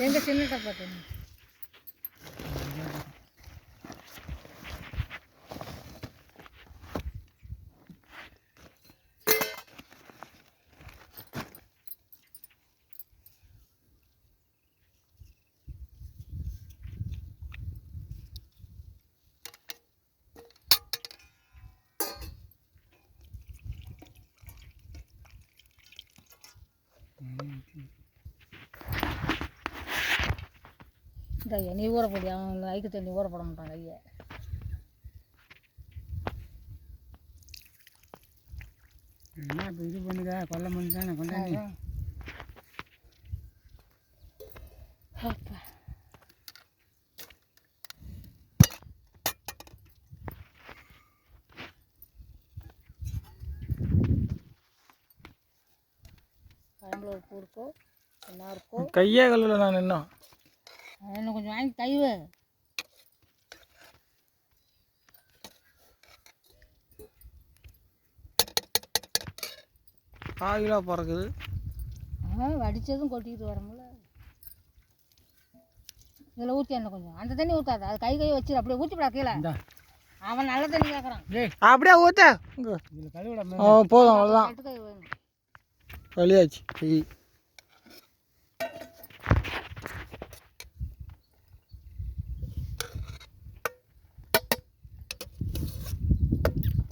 எங்க சின்ன டப்பா நீ ஊற போடி, அவன் ஐக்கு தண்ணி ஊற போட மாட்டான் கையை. என்ன இப்போ இது பண்ணுதா கொல்ல மணி தானே கொண்டாந்து குழம்புல உப்பு இருக்கோ என்ன இருக்கோ. கையே கல்லில் நான் இன்னும் கொஞ்சம் வாங்கி கைவு. ஆகிலா பறக்குது. வடித்ததும் கொட்டிக்கிட்டு வரமுல. இதில் ஊற்றி என்ன கொஞ்சம் அந்த தண்ணி ஊற்றாத, அது கை வச்சு அப்படியே ஊற்றிவிடா கீழே. அவன் நல்ல தண்ணி கேட்குறான். அப்படியே ஊற்ற போதும், அவ்வளோதான். வலியாச்சு கை.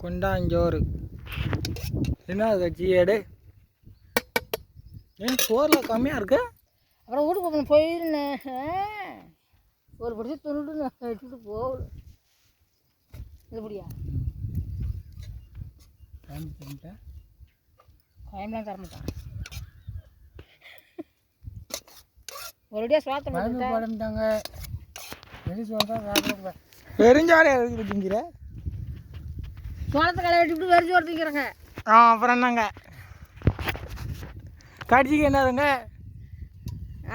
கொண்டாஞ்சோறு என்ன கட்சி ஏடு ஏன் சோறில் கம்மியாக இருக்கு. அப்புறம் வீட்டுக்கு போயிருந்தேன், ஒரு பிடிச்சி துணுட்டு வச்சுட்டு போகுது. இதுபடியா கோயம்பெலாம் தரமாட்டான். ஒருடியா சோத்த போட்டாங்க. வெறிஞ்சோறு எதுக்கு திங்கிற? சோளத்தை களை வெட்டிவிட்டு வெறிஞ்சோறு திங்கிறேங்க. அப்புறம் என்னங்க கடிச்சிக்கு என்னதுங்க?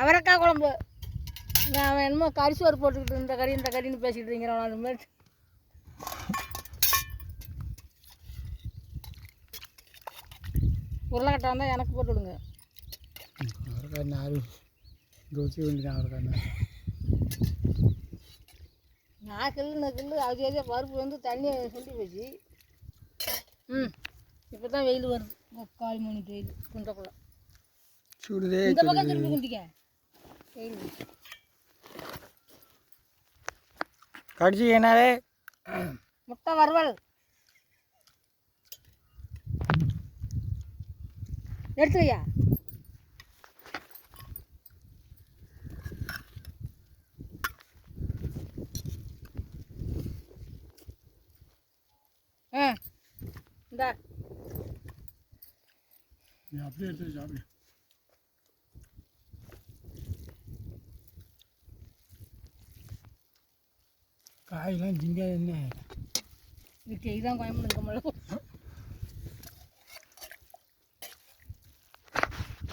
அவரைக்காய் குழம்பு. நான் என்னமோ கறி சோறு போட்டுக்கிட்டு இந்த கறின்னு பேசிக்கிட்டு இருக்கிறேன். அது மாதிரி உருளைக்கட்டை வந்தால் எனக்கு போட்டு விடுங்க. அவரைக்காய் நாறு தோசி வேண்டிதான். அவரைக்காய் நான் கில்லு அது பருப்பு வந்து தண்ணி சொல்லி போச்சு. இப்போ தான் வெயில் வருது, 4:30 வெயில் குண்டக்குள்ள சுடுதே. இந்த பக்கம் திருப்பி குண்டிக்க வெயில் கடிச்சி என்னவே முட்டை வறுவல் எடுத்து வையா. இந்தா நீ அப்படியே எடுத்து சாப்பிடு. காயெல்லாம் ஜிங்காது என்ன இதுக்கு இதுதான் கோயம்புல இருக்க முடியல.